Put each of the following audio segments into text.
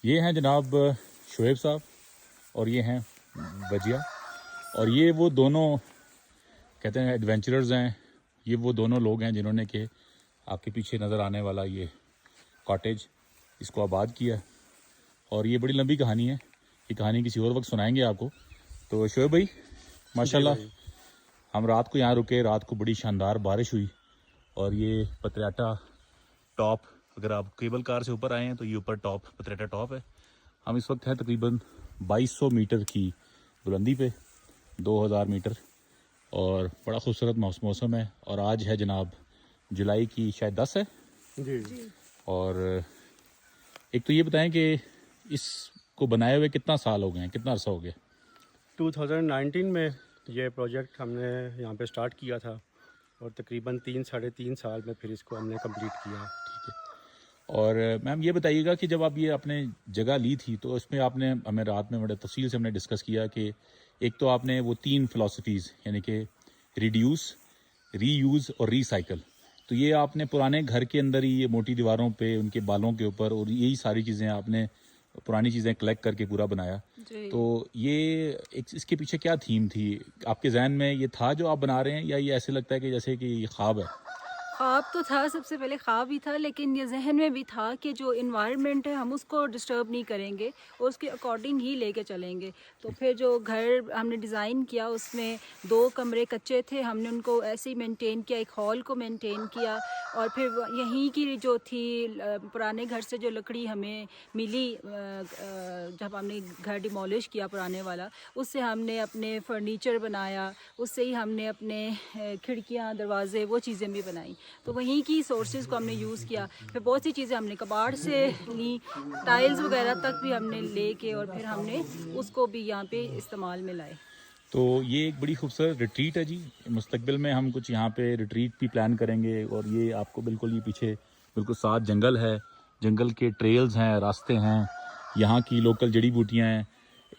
یہ ہیں جناب شعیب صاحب اور یہ ہیں وجیہ، اور یہ وہ دونوں کہتے ہیں ایڈونچررز ہیں. یہ وہ دونوں لوگ ہیں جنہوں نے کہ آپ کے پیچھے نظر آنے والا یہ کاٹیج اس کو آباد کیا. اور یہ بڑی لمبی کہانی ہے، یہ کہانی کسی اور وقت سنائیں گے آپ کو. تو شعیب بھائی ماشاءاللہ ہم رات کو یہاں رکے، رات کو بڑی شاندار بارش ہوئی، اور یہ پتریاٹا ٹاپ، اگر آپ کیبل کار سے اوپر آئے ہیں تو یہ اوپر ٹاپ پتریاٹا ٹاپ ہے. ہم اس وقت ہیں تقریباً 2200 میٹر کی بلندی پہ، 2000 میٹر، اور بڑا خوبصورت موسم ہے. اور آج ہے جناب جولائی کی شاید 10 ہے. جی اور ایک تو یہ بتائیں کہ اس کو بنائے ہوئے کتنا سال ہو گئے ہیں، کتنا عرصہ ہو گیا؟ 2019 میں یہ پروجیکٹ ہم نے یہاں پہ سٹارٹ کیا تھا، اور تقریباً 3-3.5 سال میں پھر اس کو ہم نے کمپلیٹ کیا. اور میم یہ بتائیے گا کہ جب آپ یہ اپنے جگہ لی تھی تو اس میں آپ نے ہمیں رات میں بڑے تفصیل سے ہم نے ڈسکس کیا کہ ایک تو آپ نے وہ 3 فلاسفیز یعنی کہ ریڈیوس، ری یوز اور ری سائیکل، تو یہ آپ نے پرانے گھر کے اندر ہی یہ موٹی دیواروں پہ ان کے بالوں کے اوپر اور یہی ساری چیزیں آپ نے پرانی چیزیں کلیکٹ کر کے پورا بنایا. تو یہ اس کے پیچھے کیا تھیم تھی آپ کے ذہن میں؟ یہ تھا جو آپ بنا رہے ہیں، یا یہ ایسے لگتا ہے کہ جیسے کہ یہ خواب ہے؟ خواب تو تھا، سب سے پہلے خواب ہی تھا، لیکن یہ ذہن میں بھی تھا کہ جو انوائرمنٹ ہے ہم اس کو ڈسٹرب نہیں کریں گے اور اس کے اکارڈنگ ہی لے کے چلیں گے. تو پھر جو گھر ہم نے ڈیزائن کیا اس میں 2 کمرے کچے تھے، ہم نے ان کو ایسے ہی مینٹین کیا، ایک ہال کو مینٹین کیا. اور پھر یہیں کی جو تھی پرانے گھر سے جو لکڑی ہمیں ملی جب ہم نے گھر ڈیمولش کیا پرانے والا، اس سے ہم نے اپنے فرنیچر بنایا، اس سے ہی ہم نے اپنے کھڑکیاں دروازے وہ چیزیں بھی بنائیں. تو وہیں کی سورسز کو ہم نے یوز کیا. پھر بہت سی چیزیں ہم نے کباڑ سے لی، ٹائلز وغیرہ تک بھی ہم نے لے کے، اور پھر ہم نے اس کو بھی یہاں پہ استعمال میں لائے. تو یہ ایک بڑی خوبصورت ریٹریٹ ہے جی. مستقبل میں ہم کچھ یہاں پہ ریٹریٹ بھی پلان کریں گے. اور یہ آپ کو بالکل یہ پیچھے بالکل ساتھ جنگل ہے، جنگل کے ٹریلز ہیں، راستے ہیں، یہاں کی لوکل جڑی بوٹیاں ہیں.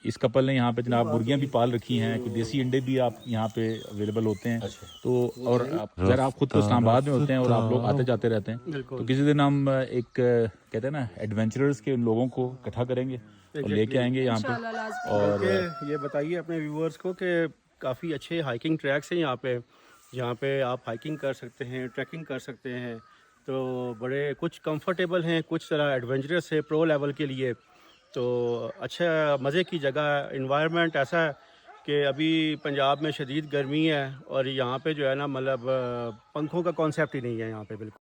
اس کپل نے یہاں پہ جناب مرغیاں بھی پال رکھی ہیں، کہ دیسی انڈے بھی آپ یہاں پہ اویلیبل ہوتے ہیں. تو اور ظاہر آپ خود تو اسلام آباد میں ہوتے ہیں اور آپ لوگ آتے جاتے رہتے ہیں، تو کسی دن ہم ایک کہتے ہیں نا ایڈونچررز کے ان لوگوں کو اکٹھا کریں گے اور لے کے آئیں گے یہاں پہ. انشاءاللہ لازمی. اور بلکہ یہ بتائیے اپنے ویورز کو کہ کافی اچھے ہائکنگ ٹریکس ہیں یہاں پہ، جہاں پہ آپ ہائکنگ کر سکتے ہیں، ٹریکنگ کر سکتے ہیں. تو بڑے کچھ کمفرٹیبل ہیں، کچھ ذرا ایڈونچرس ہے پرو لیول کے لیے. تو اچھا مزے کی جگہ ہے. انوائرمنٹ ایسا ہے کہ ابھی پنجاب میں شدید گرمی ہے، اور یہاں پہ جو ہے نا مطلب پنکھوں کا کانسیپٹ ہی نہیں ہے یہاں پہ بالکل.